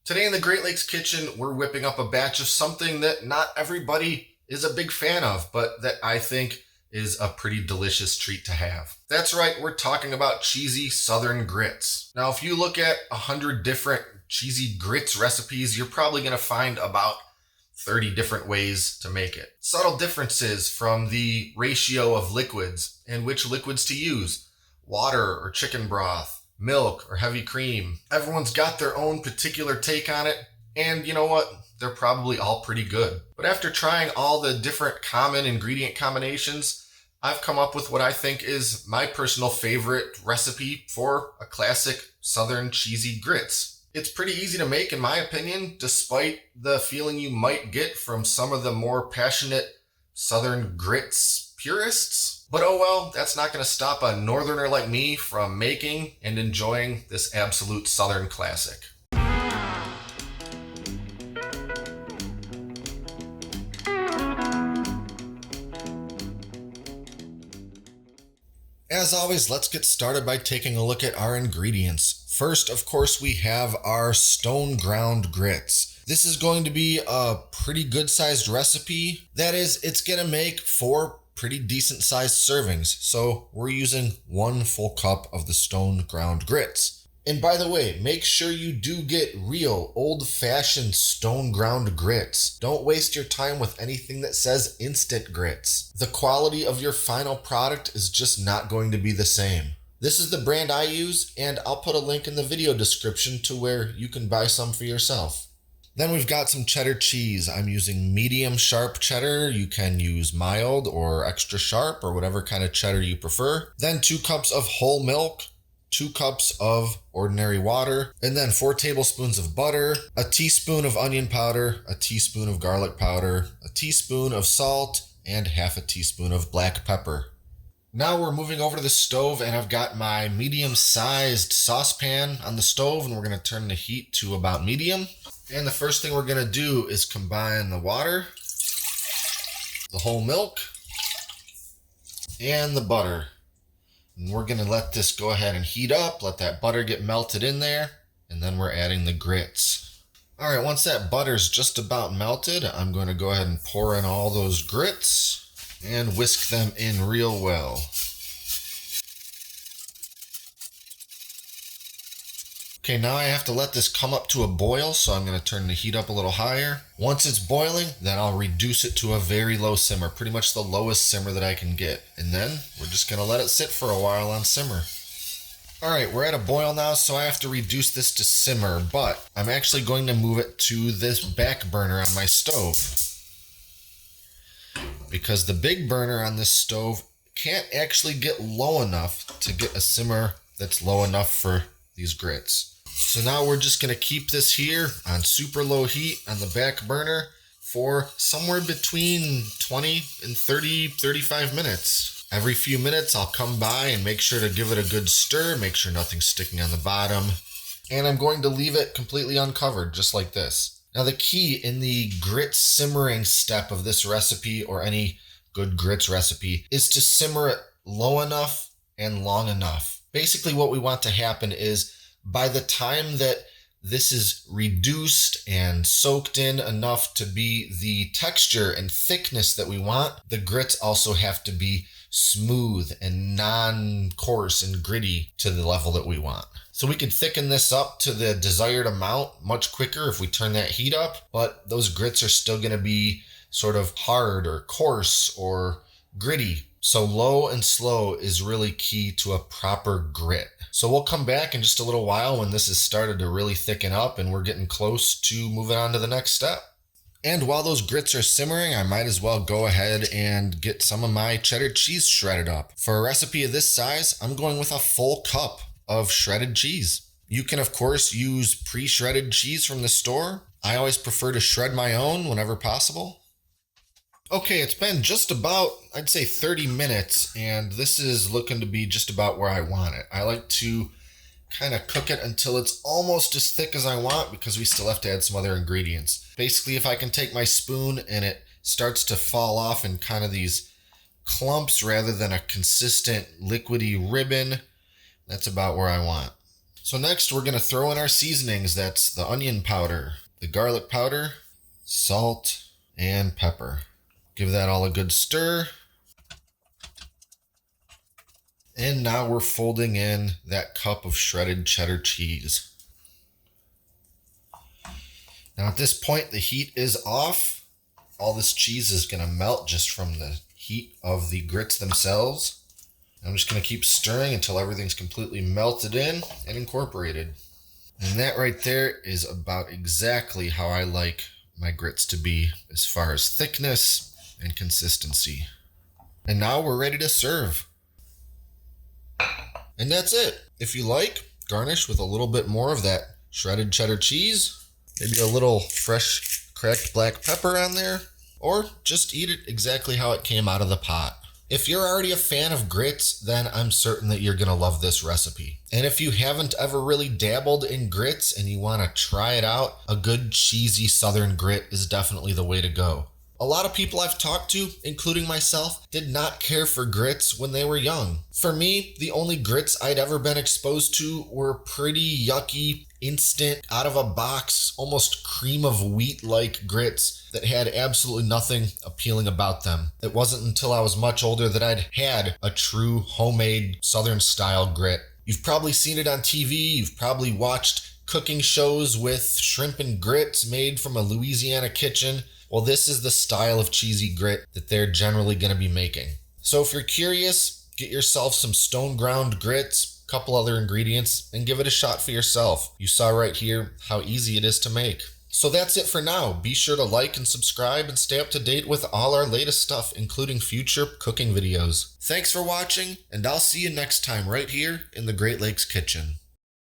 Today in the Great Lakes kitchen, we're whipping up a batch of something that not everybody is a big fan of, but that I think is a pretty delicious treat to have. That's right, we're talking about cheesy southern grits. Now, if you look at 100 different cheesy grits recipes, you're probably going to find about 30 different ways to make it. Subtle differences from the ratio of liquids and which liquids to use: water or chicken broth, milk or heavy cream. Everyone's got their own particular take on it, and you know what? They're probably all pretty good. But after trying all the different common ingredient combinations, I've come up with what I think is my personal favorite recipe for a classic southern cheesy grits. It's pretty easy to make, in my opinion, despite the feeling you might get from some of the more passionate southern grits purists. But oh well, that's not going to stop a northerner like me from making and enjoying this absolute southern classic. As always, let's get started by taking a look at our ingredients. First, of course, we have our stone ground grits. This is going to be a pretty good sized recipe. That is, it's going to make 4 pretty decent sized servings. So we're using 1 full cup of the stone ground grits. And by the way, make sure you do get real old-fashioned stone ground grits. Don't waste your time with anything that says instant grits. The quality of your final product is just not going to be the same. This is the brand I use, and I'll put a link in the video description to where you can buy some for yourself. Then we've got some cheddar cheese. I'm using medium sharp cheddar. You can use mild or extra sharp or whatever kind of cheddar you prefer. Then 2 cups of whole milk, 2 cups of ordinary water, and then 4 tablespoons of butter, a teaspoon of onion powder, a teaspoon of garlic powder, a teaspoon of salt, and half a teaspoon of black pepper. Now we're moving over to the stove, and I've got my medium-sized saucepan on the stove, and we're going to turn the heat to about medium. And the first thing we're going to do is combine the water, the whole milk, and the butter. And we're going to let this go ahead and heat up, let that butter get melted in there, and then we're adding the grits. All right, once that butter's just about melted, I'm going to go ahead and pour in all those grits and whisk them in real well. Okay, now I have to let this come up to a boil, so I'm going to turn the heat up a little higher. Once it's boiling, then I'll reduce it to a very low simmer, pretty much the lowest simmer that I can get. And then we're just going to let it sit for a while on simmer. All right, we're at a boil now, so I have to reduce this to simmer, but I'm actually going to move it to this back burner on my stove, because the big burner on this stove can't actually get low enough to get a simmer that's low enough for these grits. So now we're just going to keep this here on super low heat on the back burner for somewhere between 20 and 35 minutes. Every few minutes I'll come by and make sure to give it a good stir, make sure nothing's sticking on the bottom, and I'm going to leave it completely uncovered, just like this. Now the key in the grit simmering step of this recipe, or any good grits recipe, is to simmer it low enough and long enough. Basically what we want to happen is, by the time that this is reduced and soaked in enough to be the texture and thickness that we want, the grits also have to be smooth and non-coarse and gritty to the level that we want. So we could thicken this up to the desired amount much quicker if we turn that heat up, but those grits are still going to be sort of hard or coarse or gritty. So low and slow is really key to a proper grit. So we'll come back in just a little while when this has started to really thicken up and we're getting close to moving on to the next step. And while those grits are simmering, I might as well go ahead and get some of my cheddar cheese shredded up. For a recipe of this size, I'm going with a full cup of shredded cheese. You can, of course, use pre-shredded cheese from the store. I always prefer to shred my own whenever possible. Okay, it's been just about, I'd say 30 minutes, and this is looking to be just about where I want it. I like to kind of cook it until it's almost as thick as I want, because we still have to add some other ingredients. Basically, if I can take my spoon and it starts to fall off in kind of these clumps rather than a consistent liquidy ribbon, that's about where I want. So next we're going to throw in our seasonings. That's the onion powder, the garlic powder, salt, and pepper. Give that all a good stir. And now we're folding in that cup of shredded cheddar cheese. Now at this point, the heat is off. All this cheese is going to melt just from the heat of the grits themselves. I'm just going to keep stirring until everything's completely melted in and incorporated. And that right there is about exactly how I like my grits to be as far as thickness and consistency. And now we're ready to serve. And that's it. If you like, garnish with a little bit more of that shredded cheddar cheese, maybe a little fresh cracked black pepper on there, or just eat it exactly how it came out of the pot. If you're already a fan of grits, then I'm certain that you're gonna love this recipe. And if you haven't ever really dabbled in grits and you wanna try it out, a good cheesy southern grit is definitely the way to go. A lot of people I've talked to, including myself, did not care for grits when they were young. For me, the only grits I'd ever been exposed to were pretty yucky, instant, out of a box, almost cream of wheat-like grits that had absolutely nothing appealing about them. It wasn't until I was much older that I'd had a true homemade Southern-style grit. You've probably seen it on TV, you've probably watched cooking shows with shrimp and grits made from a Louisiana kitchen. Well, this is the style of cheesy grit that they're generally going to be making. So if you're curious, get yourself some stone ground grits, a couple other ingredients, and give it a shot for yourself. You saw right here how easy it is to make. So that's it for now. Be sure to like and subscribe and stay up to date with all our latest stuff, including future cooking videos. Thanks for watching, and I'll see you next time right here in the Great Lakes Kitchen.